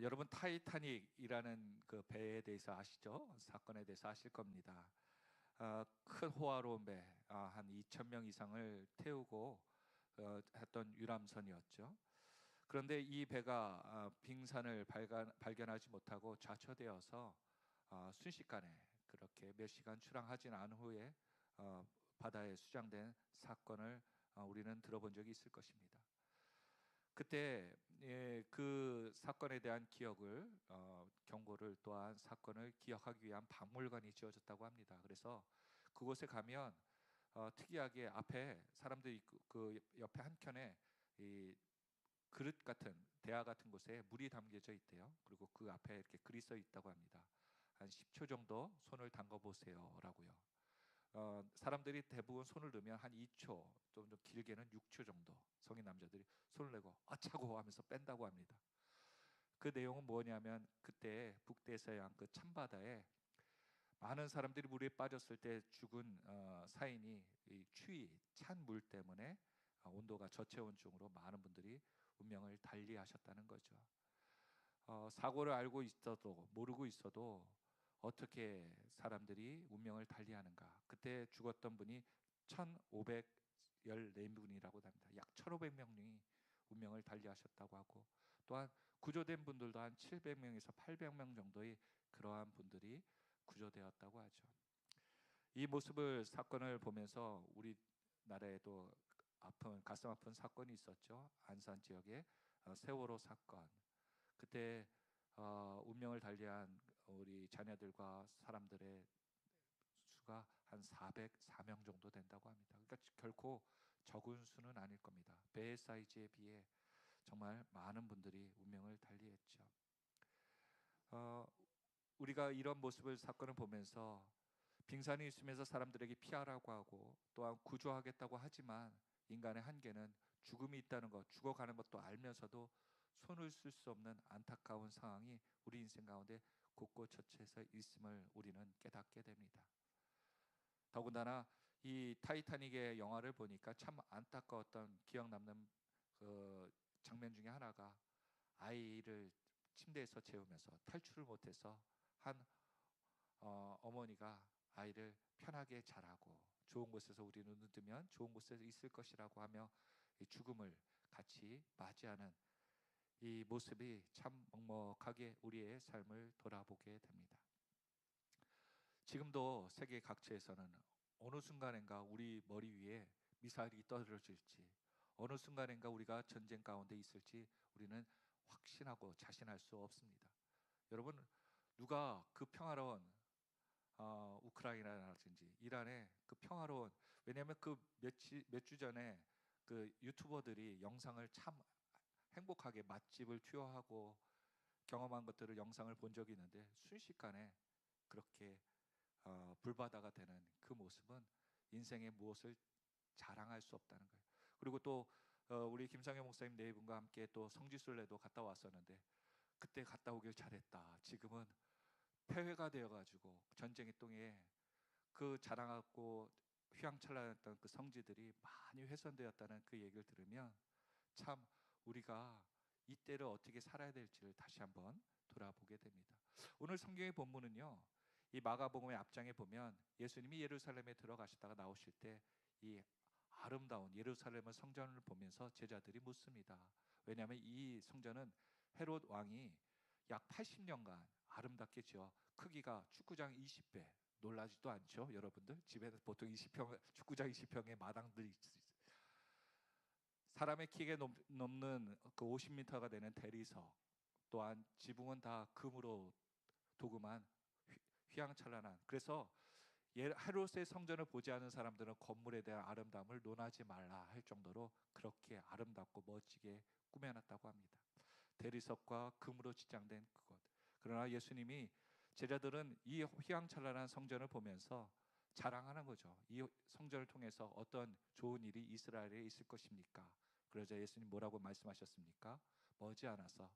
여러분 타이타닉이라는 그 배에 대해서 아시죠? 사건에 대해서 아실 겁니다. 큰 호화로운 배, 한 2천 명 이상을 태우고 했던 유람선이었죠. 그런데 이 배가 빙산을 발견하지 못하고 좌초되어서 순식간에 그렇게 몇 시간 출항하진 않은 후에 바다에 수장된 사건을 우리는 들어본 적이 있을 것입니다. 그때 그 사건에 대한 기억을 경고를 또한 사건을 기억하기 위한 박물관이 지어졌다고 합니다. 그래서 그곳에 가면 특이하게 앞에 사람들이 그 옆에 한 켠에 이 그릇 같은 대야 같은 곳에 물이 담겨져 있대요. 그리고 그 앞에 이렇게 글이 써 있다고 합니다. 한 10초 정도 손을 담가 보세요라고요. 사람들이 대부분 손을 넣으면 한 2초, 좀 길게는 6초 정도 성인 남자들이 손을 내고 아차고 하면서 뺀다고 합니다. 그 내용은 뭐냐면 그때 북대서양 그 찬바다에 많은 사람들이 물에 빠졌을 때 죽은 사인이 이 추위, 찬 물 때문에 온도가 저체온증으로 많은 분들이 운명을 달리하셨다는 거죠. 사고를 알고 있어도 모르고 있어도 어떻게 사람들이 운명을 달리하는가. 그때 죽었던 분이 1,514분이라고 합니다. 약 1,500명이 운명을 달리하셨다고 하고, 또한 구조된 분들도 한 700명에서 800명 정도의 그러한 분들이 구조되었다고 하죠. 이 모습을 사건을 보면서 우리나라에도 가슴 아픈 사건이 있었죠. 안산 지역의 세월호 사건. 그때 운명을 달리한 우리 자녀들과 사람들의 수가 한 404명 정도 된다고 합니다. 그러니까 결코 적은 수는 아닐 겁니다. 배 사이즈에 비해 정말 많은 분들이 운명을 달리했죠. 어, 우리가 이런 모습을 사건을 보면서 빙산이 있으면서 사람들에게 피하라고 하고 또한 구조하겠다고 하지만 인간의 한계는 죽음이 있다는 것, 죽어가는 것도 알면서도 손을 쓸 수 없는 안타까운 상황이 우리 인생 가운데 곳곳처처에서 있음을 우리는 깨닫게 됩니다. 더군다나 이 타이타닉의 영화를 보니까 참 안타까웠던 기억 남는 그 장면 중에 하나가 아이를 침대에서 재우면서 탈출을 못해서 한 어머니가 아이를 편하게 자라고 좋은 곳에서 우리 눈을 뜨면 좋은 곳에 있을 것이라고 하며 이 죽음을 같이 맞이하는 이 모습이 참 먹먹하게 우리의 삶을 돌아보게 됩니다. 지금도 세계 각지에서는 어느 순간인가 우리 머리 위에 미사일이 떨어질지, 어느 순간인가 우리가 전쟁 가운데 있을지 우리는 확신하고 자신할 수 없습니다. 여러분, 누가 그 평화로운 우크라이나라든지 이란의 그 평화로운, 왜냐하면 그 몇 주 전에 그 유튜버들이 영상을 참 행복하게 맛집을 투어하고 경험한 것들을 영상을 본 적이 있는데 순식간에 그렇게 불바다가 되는 그 모습은 인생의 무엇을 자랑할 수 없다는 거예요. 그리고 또 우리 김상현 목사님 네 분과 함께 또 성지순례도 갔다 왔었는데 그때 갔다 오길 잘했다. 지금은 폐회가 되어가지고 전쟁의 동에 그 자랑하고 휘황찬란했던 그 성지들이 많이 훼손되었다는 그 얘기를 들으면 참 우리가 이때를 어떻게 살아야 될지를 다시 한번 돌아보게 됩니다. 오늘 성경의 본문은요, 이 마가복음의 앞장에 보면 예수님이 예루살렘에 들어가시다가 나오실 때 이 아름다운 예루살렘의 성전을 보면서 제자들이 묻습니다. 왜냐하면 이 성전은 헤롯 왕이 약 80년간 아름답게 지어 크기가 축구장 20배, 놀라지도 않죠? 여러분들 집에는 보통 20평 축구장 20평의 마당들이 있어요. 사람의 키에 넘는 그 50m가 되는 대리석, 또한 지붕은 다 금으로 도금한 휘황찬란한, 그래서 헤롯의 성전을 보지 않은 사람들은 건물에 대한 아름다움을 논하지 말라 할 정도로 그렇게 아름답고 멋지게 꾸며놨다고 합니다. 대리석과 금으로 지장된 그것. 그러나 예수님이, 제자들은 이 휘황찬란한 성전을 보면서 자랑하는 거죠. 이 성전을 통해서 어떤 좋은 일이 이스라엘에 있을 것입니까? 그러자 예수님 뭐라고 말씀하셨습니까? 머지않아서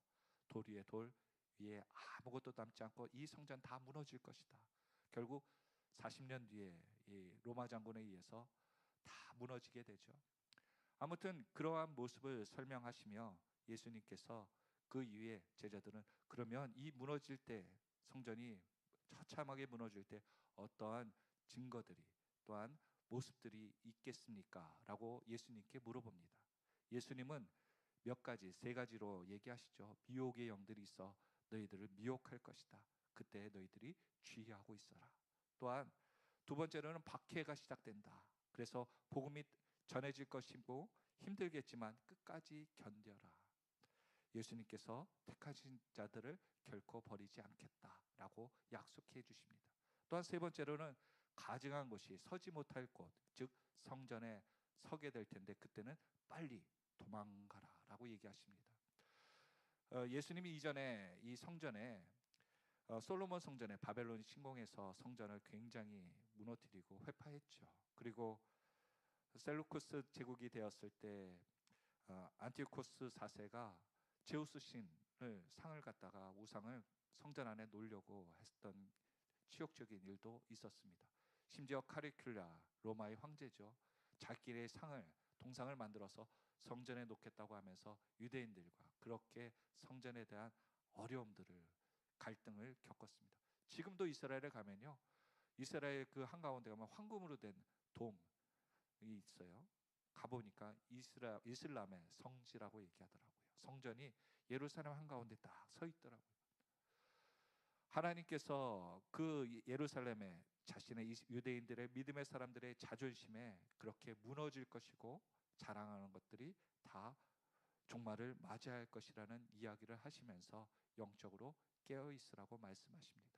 돌 위에 돌 위에 아무것도 남지 않고 이 성전 다 무너질 것이다. 결국 40년 뒤에 이 로마 장군에 의해서 다 무너지게 되죠. 아무튼 그러한 모습을 설명하시며 예수님께서 그 이후에 제자들은 그러면 이 무너질 때, 성전이 처참하게 무너질 때 어떠한 증거들이 또한 모습들이 있겠습니까? 라고 예수님께 물어봅니다. 예수님은 몇 가지, 세 가지로 얘기하시죠. 미혹의 영들이 있어 너희들을 미혹할 것이다. 그때 너희들이 주의하고 있어라. 또한 두 번째로는 박해가 시작된다. 그래서 복음이 전해질 것이고 힘들겠지만 끝까지 견뎌라. 예수님께서 택하신 자들을 결코 버리지 않겠다라고 약속해 주십니다. 또한 세 번째로는 가증한 곳이 서지 못할 곳, 즉 성전에 서게 될 텐데 그때는 빨리 도망가라라고 얘기하십니다. 예수님이 이전에 이 성전에 솔로몬 성전에 바벨론이 침공해서 성전을 굉장히 무너뜨리고 회파했죠. 그리고 셀루쿠스 제국이 되었을 때 안티오코스 4세가 제우스 신을 상을 갖다가 우상을 성전 안에 놓으려고 했던 치욕적인 일도 있었습니다. 심지어 카리큘라 로마의 황제죠. 자기의 상을 동상을 만들어서 성전에 놓겠다고 하면서 유대인들과 그렇게 성전에 대한 어려움들을 갈등을 겪었습니다. 지금도 이스라엘에 가면요, 이스라엘 그 한가운데 가면 황금으로 된 돔이 있어요. 가보니까 이슬람의 성지라고 얘기하더라고요. 성전이 예루살렘 한가운데 딱 서 있더라고요. 하나님께서 그 예루살렘에 자신의 유대인들의 믿음의 사람들의 자존심에 그렇게 무너질 것이고 자랑하는 것들이 다 종말을 맞이할 것이라는 이야기를 하시면서 영적으로 깨어 있으라고 말씀하십니다.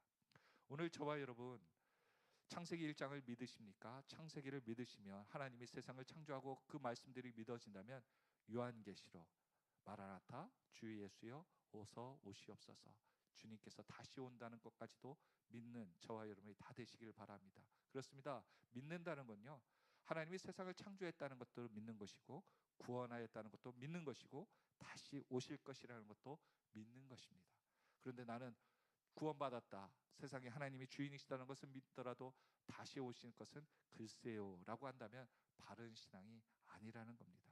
오늘 저와 여러분 창세기 1장을 믿으십니까? 창세기를 믿으시면 하나님이 세상을 창조하고 그 말씀들이 믿어진다면 요한계시록 마라나타 주 예수여 오서 오시옵소서, 주님께서 다시 온다는 것까지도 믿는 저와 여러분이 다 되시길 바랍니다. 그렇습니다. 믿는다는 건요, 하나님이 세상을 창조했다는 것도 믿는 것이고 구원하였다는 것도 믿는 것이고 다시 오실 것이라는 것도 믿는 것입니다. 그런데 나는 구원받았다, 세상에 하나님이 주인이시다는 것을 믿더라도 다시 오실 것은 글쎄요 라고 한다면 바른 신앙이 아니라는 겁니다.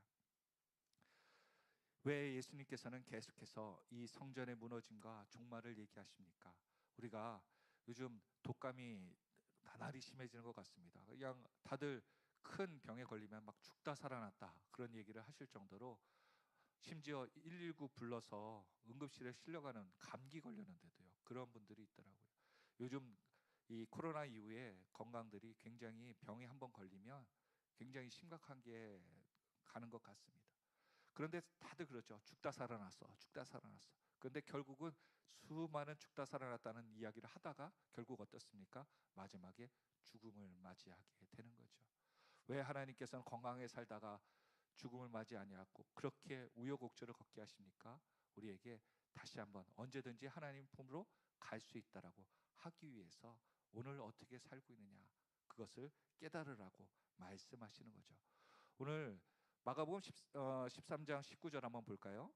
왜 예수님께서는 계속해서 이 성전의 무너짐과 종말을 얘기하십니까? 우리가 요즘 독감이 나날이 심해지는 것 같습니다. 그냥 다들 큰 병에 걸리면 막 죽다 살아났다 그런 얘기를 하실 정도로, 심지어 119 불러서 응급실에 실려가는 감기 걸렸는데도요 그런 분들이 있더라고요. 요즘 이 코로나 이후에 건강들이 굉장히 병이 한번 걸리면 굉장히 심각한 게 가는 것 같습니다. 그런데 다들 그렇죠. 죽다 살아났어, 죽다 살아났어. 그런데 결국은 수많은 죽다 살아났다는 이야기를 하다가 결국 어떻습니까? 마지막에 죽음을 맞이하게 되는 거죠. 왜 하나님께서는 건강하게 살다가 죽음을 맞이 아니하고 그렇게 우여곡절을 걷게 하십니까? 우리에게 다시 한번 언제든지 하나님 품으로 갈 수 있다라고 하기 위해서 오늘 어떻게 살고 있느냐, 그것을 깨달으라고 말씀하시는 거죠. 오늘 마가복음 13장 19절 한번 볼까요?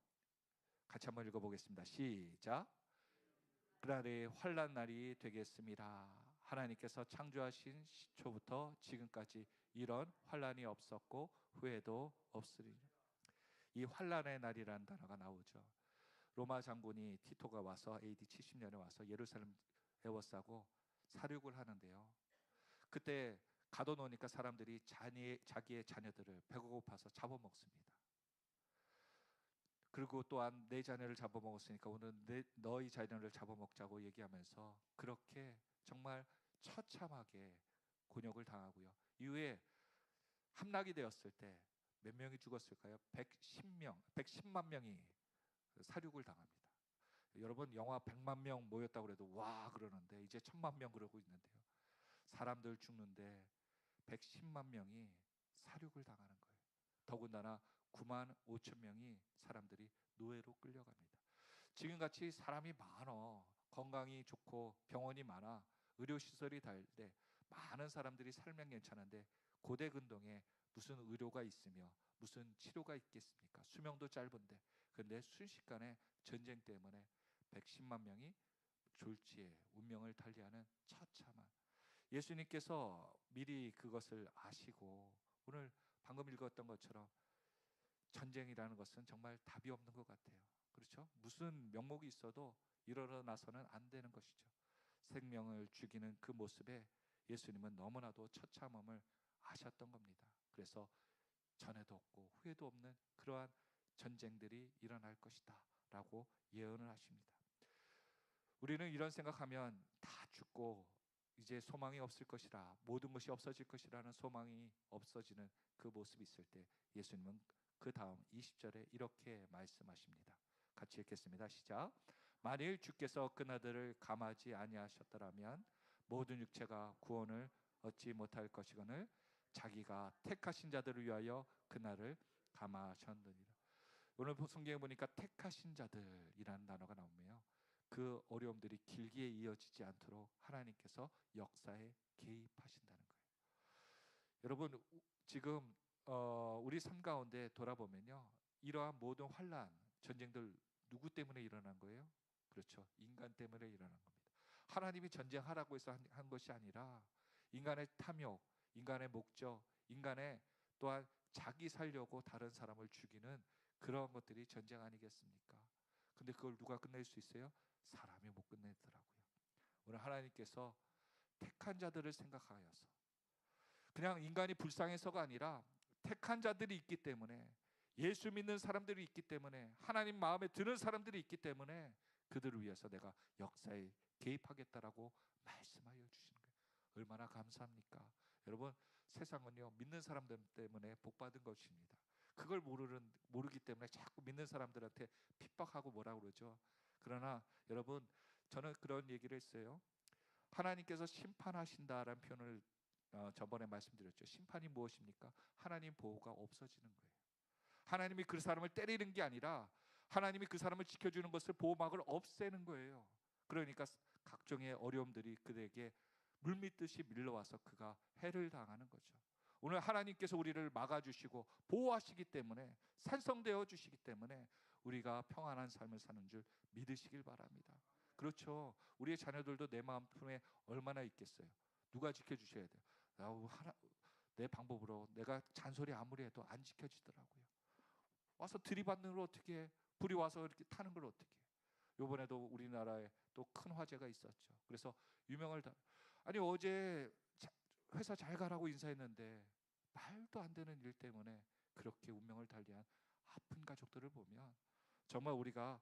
같이 한번 읽어보겠습니다. 시작. 그날의 환난 날이 되겠습니다. 하나님께서 창조하신 시초부터 지금까지 이런 환난이 없었고 후에도 없으리라. 이 환난의 날이라는 단어가 나오죠. 로마 장군이 티토가 와서 AD 70년에 와서 예루살렘 에워싸고 살육을 하는데요, 그때 가둬놓으니까 사람들이 자기의 자녀들을 배고파서 잡아먹습니다. 그리고 또한 내 자녀를 잡아먹었으니까 오늘 너희 자녀를 잡아먹자고 얘기하면서 그렇게 정말 처참하게 곤욕을 당하고요. 이후에 함락이 되었을 때 몇 명이 죽었을까요? 110만 명이 살육을 당합니다. 여러분 영화 100만 명 모였다고 해도 와 그러는데 이제 1000만 명 그러고 있는데요, 사람들 죽는데 110만 명이 살육을 당하는 거예요. 더군다나 9만 5천 명이 사람들이 노예로 끌려갑니다. 지금같이 사람이 많아, 건강이 좋고 병원이 많아, 의료시설이 달데 많은 사람들이 살면 괜찮은데 고대 근동에 무슨 의료가 있으며 무슨 치료가 있겠습니까? 수명도 짧은데. 그런데 순식간에 전쟁 때문에 110만 명이 졸지에 운명을 달리하는 처참한, 예수님께서 미리 그것을 아시고 오늘 방금 읽었던 것처럼 전쟁이라는 것은 정말 답이 없는 것 같아요. 그렇죠? 무슨 명목이 있어도 일어나서는 안 되는 것이죠. 생명을 죽이는 그 모습에 예수님은 너무나도 처참함을 아셨던 겁니다. 그래서 전에도 없고 후에도 없는 그러한 전쟁들이 일어날 것이다 라고 예언을 하십니다. 우리는 이런 생각하면 다 죽고 이제 소망이 없을 것이라, 모든 것이 없어질 것이라는 소망이 없어지는 그 모습이 있을 때 예수님은 그 다음 20절에 이렇게 말씀하십니다. 같이 읽겠습니다. 시작. 만일 주께서 그날들을 감하지 아니하셨더라면 모든 육체가 구원을 얻지 못할 것이거늘 자기가 택하신 자들을 위하여 그날을 감하셨느니라. 오늘 성경에 보니까 택하신 자들이라는 단어가 나오며 그 어려움들이 길게 이어지지 않도록 하나님께서 역사에 개입하신다는 거예요. 여러분, 지금 우리 삶 가운데 돌아보면요, 이러한 모든 환난, 전쟁들 누구 때문에 일어난 거예요? 그렇죠, 인간 때문에 일어난 겁니다. 하나님이 전쟁하라고 해서 한 것이 아니라 인간의 탐욕, 인간의 목적, 인간의 또한 자기 살려고 다른 사람을 죽이는 그런 것들이 전쟁 아니겠습니까? 근데 그걸 누가 끝낼 수 있어요? 사람이 못 끝내더라고요. 오늘 하나님께서 택한 자들을 생각하여서, 그냥 인간이 불쌍해서가 아니라 택한 자들이 있기 때문에, 예수 믿는 사람들이 있기 때문에, 하나님 마음에 드는 사람들이 있기 때문에 그들을 위해서 내가 역사에 개입하겠다라고 말씀하여 주시는 거예요. 얼마나 감사합니까? 여러분, 세상은요 믿는 사람들 때문에 복받은 것입니다. 그걸 모르기 때문에 자꾸 믿는 사람들한테 핍박하고 뭐라 그러죠. 그러나 여러분, 저는 그런 얘기를 했어요. 하나님께서 심판하신다라는 표현을 저번에 말씀드렸죠. 심판이 무엇입니까? 하나님 보호가 없어지는 거예요. 하나님이 그 사람을 때리는 게 아니라 하나님이 그 사람을 지켜주는 것을, 보호막을 없애는 거예요. 그러니까 각종의 어려움들이 그에게 물밀듯이 밀려와서 그가 해를 당하는 거죠. 오늘 하나님께서 우리를 막아주시고 보호하시기 때문에, 산성되어 주시기 때문에 우리가 평안한 삶을 사는 줄 믿으시길 바랍니다. 그렇죠. 우리의 자녀들도 내 마음품에 얼마나 있겠어요. 누가 지켜주셔야 돼요. 내 방법으로 내가 잔소리 아무리 해도 안 지켜지더라고요. 와서 들이받는 걸 어떻게 해? 불이 와서 이렇게 타는 걸 어떻게 해? 이번에도 우리나라에 또 큰 화재가 있었죠. 그래서 유명을 다, 아니 어제 회사 잘 가라고 인사했는데 말도 안 되는 일 때문에 그렇게 운명을 달리한 아픈 가족들을 보면 정말 우리가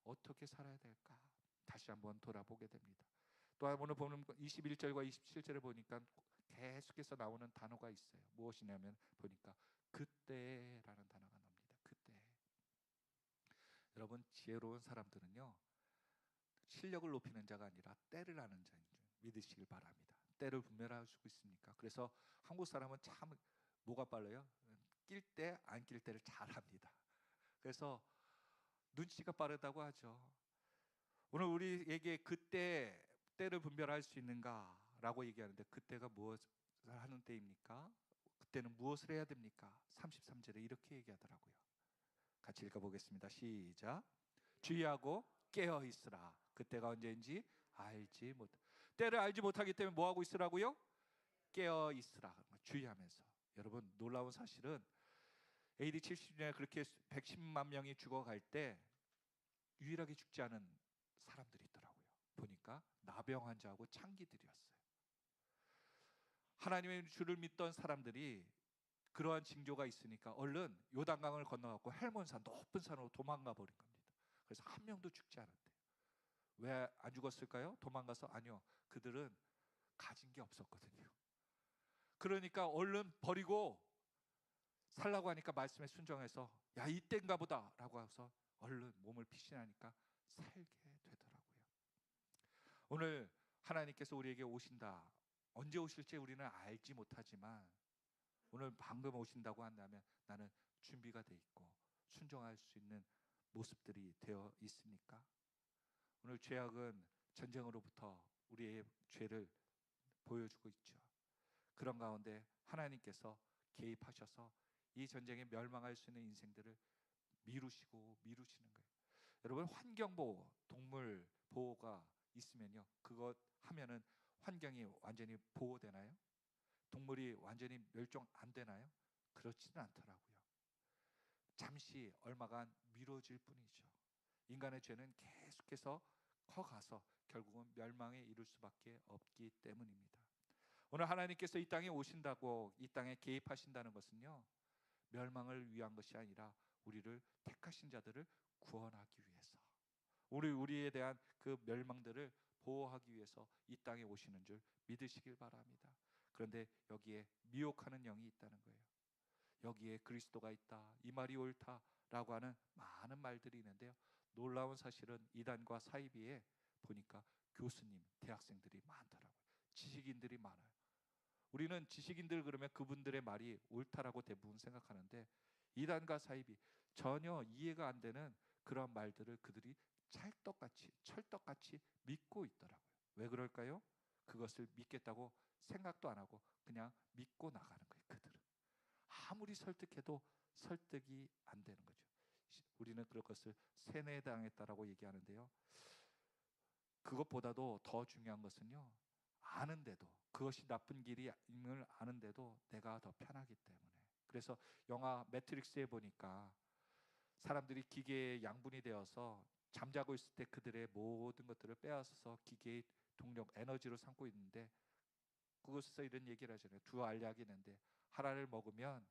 어떻게 살아야 될까 다시 한번 돌아보게 됩니다. 또한 오늘 보는 21절과 27절을 보니까 계속해서 나오는 단어가 있어요. 무엇이냐면 보니까 그때라는 단어가 나옵니다. 그때. 여러분, 지혜로운 사람들은요 실력을 높이는 자가 아니라 때를 아는 자인 줄 믿으시길 바랍니다. 때를 분별할 수 있습니까? 그래서 한국 사람은 참 뭐가 빨라요? 낄 때 안 낄 때를 잘 합니다. 그래서 눈치가 빠르다고 하죠. 오늘 우리에게 그때 때를 분별할 수 있는가라고 얘기하는데, 그때가 무엇을 하는 때입니까? 그때는 무엇을 해야 됩니까? 33절에 이렇게 얘기하더라고요. 같이 읽어보겠습니다. 시작. 주의하고 깨어 있으라. 그때가 언제인지 알지 못. 때를 알지 못하기 때문에 뭐 하고 있으라고요? 깨어 있으라. 주의하면서. 여러분, 놀라운 사실은 AD 70년에 그렇게 110만 명이 죽어갈 때 유일하게 죽지 않은 사람들이 있더라고요. 보니까 나병 환자하고 창기들이었어요. 하나님의 주를 믿던 사람들이 그러한 징조가 있으니까 얼른 요단강을 건너갖고 헬몬산, 높은 산으로 도망가 버린 겁니다. 그래서 한 명도 죽지 않았대요. 왜 안 죽었을까요? 도망가서? 아니요, 그들은 가진 게 없었거든요. 그러니까 얼른 버리고 살라고 하니까 말씀에 순종해서 야, 이때인가 보다 라고 해서 얼른 몸을 피신하니까 살게 되더라고요. 오늘 하나님께서 우리에게 오신다, 언제 오실지 우리는 알지 못하지만 오늘 방금 오신다고 한다면 나는 준비가 돼 있고 순종할 수 있는 모습들이 되어 있습니까? 오늘 죄악은 전쟁으로부터 우리의 죄를 보여주고 있죠. 그런 가운데 하나님께서 개입하셔서 이 전쟁에 멸망할 수 있는 인생들을 미루시는 거예요. 여러분, 환경보호, 동물 보호가 있으면요, 그것 하면은 환경이 완전히 보호되나요? 동물이 완전히 멸종 안 되나요? 그렇지는 않더라고요. 잠시 얼마간 미뤄질 뿐이죠. 인간의 죄는 계속해서 커가서 결국은 멸망에 이를 수밖에 없기 때문입니다. 오늘 하나님께서 이 땅에 오신다고, 이 땅에 개입하신다는 것은요, 멸망을 위한 것이 아니라 우리를 택하신 자들을 구원하기 위해서, 우리에 대한 그 멸망들을 보호하기 위해서 이 땅에 오시는 줄 믿으시길 바랍니다. 그런데 여기에 미혹하는 영이 있다는 거예요. 여기에 그리스도가 있다, 이 말이 옳다라고 하는 많은 말들이 있는데요, 놀라운 사실은 이단과 사이비에 보니까 교수님, 대학생들이 많더라고요. 지식인들이 많아요. 우리는 지식인들 그러면 그분들의 말이 옳다라고 대부분 생각하는데, 이단과 사이비, 전혀 이해가 안 되는 그런 말들을 그들이 철떡같이 믿고 있더라고요. 왜 그럴까요? 그것을 믿겠다고 생각도 안 하고 그냥 믿고 나가는 거예요. 그들은 아무리 설득해도 설득이 안 되는 거죠. 우리는 그것을 세뇌당했다라고 얘기하는데요, 그것보다도 더 중요한 것은요, 아는데도, 그것이 나쁜 길임을 아는데도 내가 더 편하기 때문에. 그래서 영화 매트릭스에 보니까 사람들이 기계의 양분이 되어서 잠자고 있을 때 그들의 모든 것들을 빼앗아서 기계의 동력, 에너지로 삼고 있는데, 그것에서 이런 얘기를 하잖아요. 두 알약이 있는데 하나를 먹으면,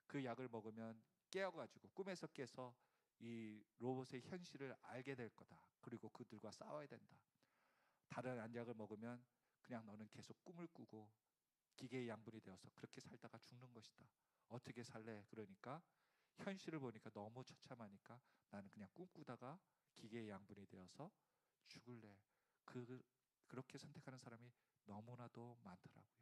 그 약을 먹으면 깨어가지고 꿈에서 깨서 이 로봇의 현실을 알게 될 거다. 그리고 그들과 싸워야 된다. 다른 안약을 먹으면 그냥 너는 계속 꿈을 꾸고 기계의 양분이 되어서 그렇게 살다가 죽는 것이다. 어떻게 살래? 그러니까 현실을 보니까 너무 처참하니까 나는 그냥 꿈꾸다가 기계의 양분이 되어서 죽을래. 그렇게 선택하는 사람이 너무나도 많더라고요.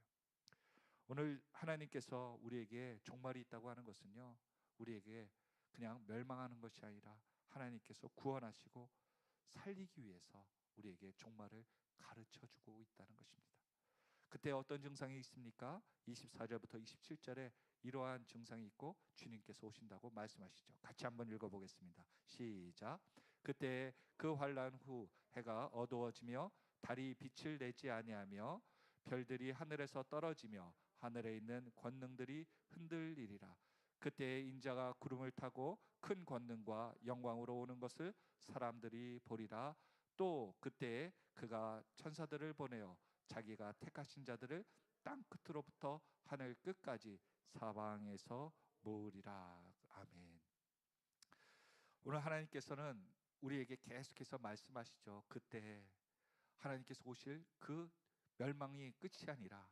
오늘 하나님께서 우리에게 종말이 있다고 하는 것은요, 우리에게 그냥 멸망하는 것이 아니라 하나님께서 구원하시고 살리기 위해서 우리에게 종말을 가르쳐주고 있다는 것입니다. 그때 어떤 증상이 있습니까? 24절부터 27절에 이러한 증상이 있고 주님께서 오신다고 말씀하시죠. 같이 한번 읽어보겠습니다. 시작. 그때 그 환난 후 해가 어두워지며 달이 빛을 내지 아니하며 별들이 하늘에서 떨어지며 하늘에 있는 권능들이 흔들리리라. 그때 인자가 구름을 타고 큰 권능과 영광으로 오는 것을 사람들이 보리라. 또 그때 그가 천사들을 보내어 자기가 택하신 자들을 땅 끝으로부터 하늘 끝까지 사방에서 모으리라. 아멘. 오늘 하나님께서는 우리에게 계속해서 말씀하시죠. 그때 하나님께서 오실 그 멸망이 끝이 아니라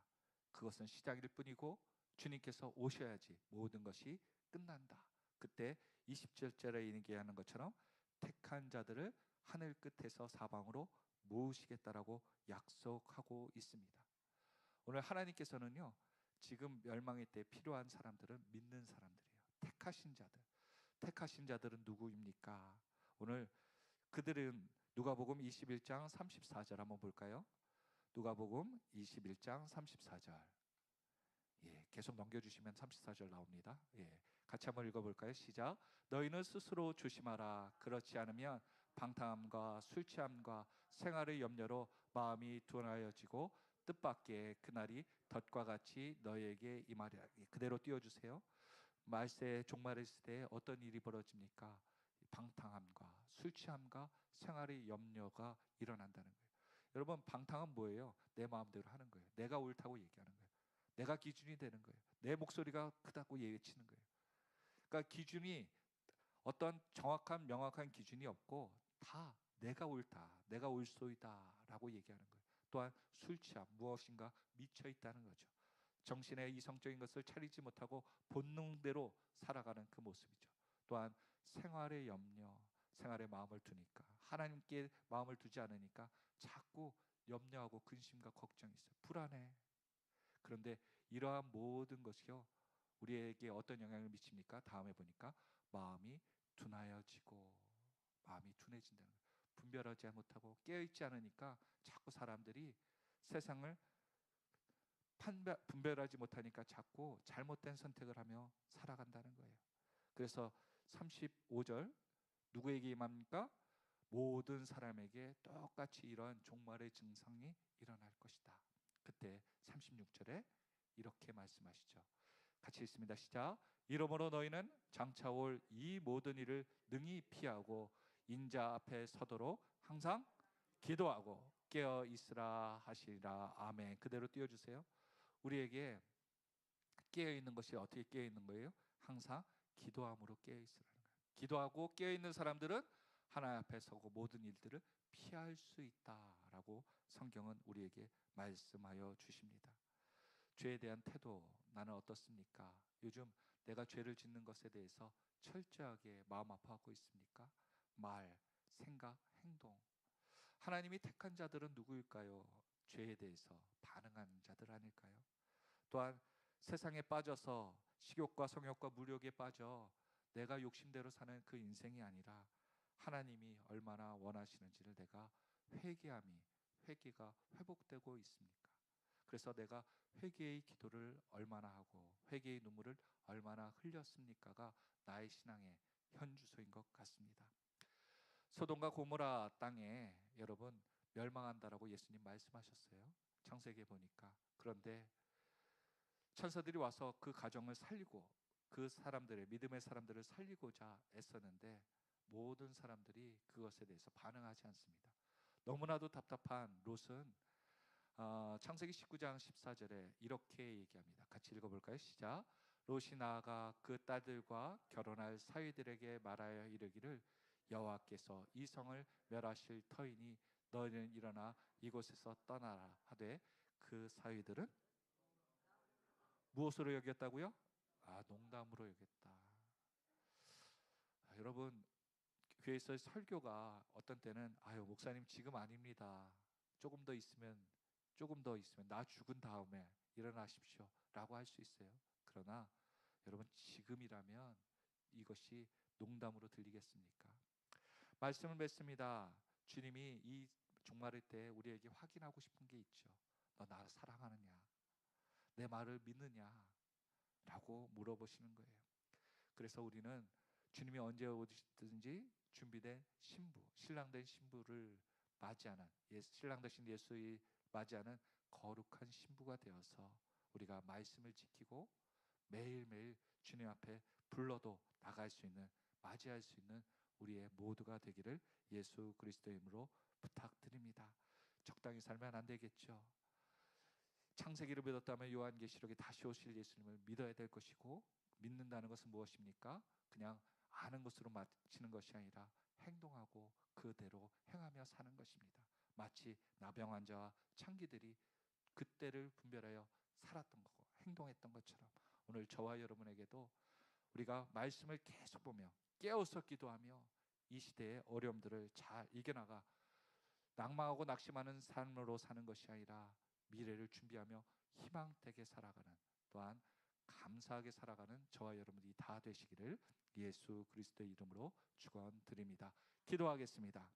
그것은 시작일 뿐이고 주님께서 오셔야지 모든 것이 끝난다. 그때 27절에 얘기하는 것처럼 택한 자들을 하늘 끝에서 사방으로 모으시겠다라고 약속하고 있습니다. 오늘 하나님께서는요, 지금 멸망의 때 필요한 사람들은 믿는 사람들이에요. 택하신 자들. 택하신 자들은 누구입니까? 오늘 그들은 누가복음 21장 34절 한번 볼까요? 누가복음 21장 34절. 예, 계속 넘겨주시면 34절 나옵니다. 예, 같이 한번 읽어볼까요? 시작. 너희는 스스로 조심하라. 그렇지 않으면 방탕함과 술 취함과 생활의 염려로 마음이 둔하여지고 뜻밖의 그날이 덫과 같이 너희에게 임하리라. 그대로 띄워주세요. 말세 종말에 있을 때 어떤 일이 벌어집니까? 방탕함과 술 취함과 생활의 염려가 일어난다는 거예요. 여러분, 방탕은 뭐예요? 내 마음대로 하는 거예요. 내가 옳다고 얘기하는 거예요. 내가 기준이 되는 거예요. 내 목소리가 크다고 외치는 거예요. 그러니까 기준이 어떤 정확한 명확한 기준이 없고 다 내가 옳다, 내가 옳소이다라고 얘기하는 거예요. 또한 술 취함, 무엇인가 미쳐 있다는 거죠. 정신의 이성적인 것을 차리지 못하고 본능대로 살아가는 그 모습이죠. 또한 생활의 염려, 생활에 마음을 두니까, 하나님께 마음을 두지 않으니까 자꾸 염려하고 근심과 걱정이 있어요. 불안해. 그런데 이러한 모든 것이요, 우리에게 어떤 영향을 미칩니까? 다음에 보니까 마음이 둔하여지고, 마음이 둔해진다는 거예요. 분별하지 못하고 깨어있지 않으니까 자꾸 사람들이 세상을 분별하지 못하니까 자꾸 잘못된 선택을 하며 살아간다는 거예요. 그래서 35절 누구에게 임합니까? 모든 사람에게 똑같이 이런 종말의 증상이 일어날 것이다. 그때 36절에 이렇게 말씀하시죠. 같이 읽습니다. 시작. 이러므로 너희는 장차 올 이 모든 일을 능히 피하고 인자 앞에 서도록 항상 기도하고 깨어 있으라 하시리라. 아멘. 그대로 띄워주세요. 우리에게 깨어 있는 것이 어떻게 깨어 있는 거예요? 항상 기도함으로 깨어 있으라는 거예요. 기도하고 깨어 있는 사람들은 하나님 앞에 서고 모든 일들을 피할 수 있다라고 성경은 우리에게 말씀하여 주십니다. 죄에 대한 태도, 나는 어떻습니까? 요즘 내가 죄를 짓는 것에 대해서 철저하게 마음 아파하고 있습니까? 말, 생각, 행동. 하나님이 택한 자들은 누구일까요? 죄에 대해서 반응하는 자들 아닐까요? 또한 세상에 빠져서 식욕과 성욕과 물욕에 빠져 내가 욕심대로 사는 그 인생이 아니라 하나님이 얼마나 원하시는지를 내가 회개가 회복되고 있습니까? 그래서 내가 회개의 기도를 얼마나 하고 회개의 눈물을 얼마나 흘렸습니까가 나의 신앙의 현주소인 것 같습니다. 소돔과 고모라 땅에 여러분 멸망한다라고 예수님 말씀하셨어요. 창세기에 보니까. 그런데 천사들이 와서 그 가정을 살리고 그 사람들의 믿음의 사람들을 살리고자 애썼는데 모든 사람들이 그것에 대해서 반응하지 않습니다. 너무나도 답답한 롯은 창세기 19장 14절에 이렇게 얘기합니다. 같이 읽어볼까요? 시작. 롯이 나아가 그 딸들과 결혼할 사위들에게 말하여 이르기를 여호와께서 이 성을 멸하실 터이니 너희는 일어나 이곳에서 떠나라 하되 그 사위들은 무엇으로 여겼다고요? 농담으로 여겼다. 여러분 교회에서 설교가 어떤 때는 목사님 지금 아닙니다. 조금 더 있으면 나 죽은 다음에 일어나십시오 라고 할 수 있어요. 그러나 여러분 지금이라면 이것이 농담으로 들리겠습니까? 말씀을 맺습니다. 주님이 이 종말의 때 우리에게 확인하고 싶은 게 있죠. 너 나를 사랑하느냐? 내 말을 믿느냐? 라고 물어보시는 거예요. 그래서 우리는 주님이 언제 오시든지 준비된 신부, 신랑된 신부를 맞이하는 신랑 되신 예수의 맞이하는 거룩한 신부가 되어서 우리가 말씀을 지키고 매일매일 주님 앞에 불러도 나갈 수 있는, 맞이할 수 있는 우리의 모두가 되기를 예수 그리스도의 이름으로 부탁드립니다. 적당히 살면 안 되겠죠. 창세기를 믿었다면 요한계시록에 다시 오실 예수님을 믿어야 될 것이고, 믿는다는 것은 무엇입니까? 그냥 아는 것으로 마치는 것이 아니라 행동하고 그대로 행하며 사는 것입니다. 마치 나병 환자와 창기들이 그때를 분별하여 살았던 거고 행동했던 것처럼 오늘 저와 여러분에게도 우리가 말씀을 계속 보며 깨어서 기도하며 이 시대의 어려움들을 잘 이겨나가 낭망하고 낙심하는 삶으로 사는 것이 아니라 미래를 준비하며 희망되게 살아가는, 또한 감사하게 살아가는 저와 여러분들이 다 되시기를 예수 그리스도의 이름으로 축원드립니다. 기도하겠습니다.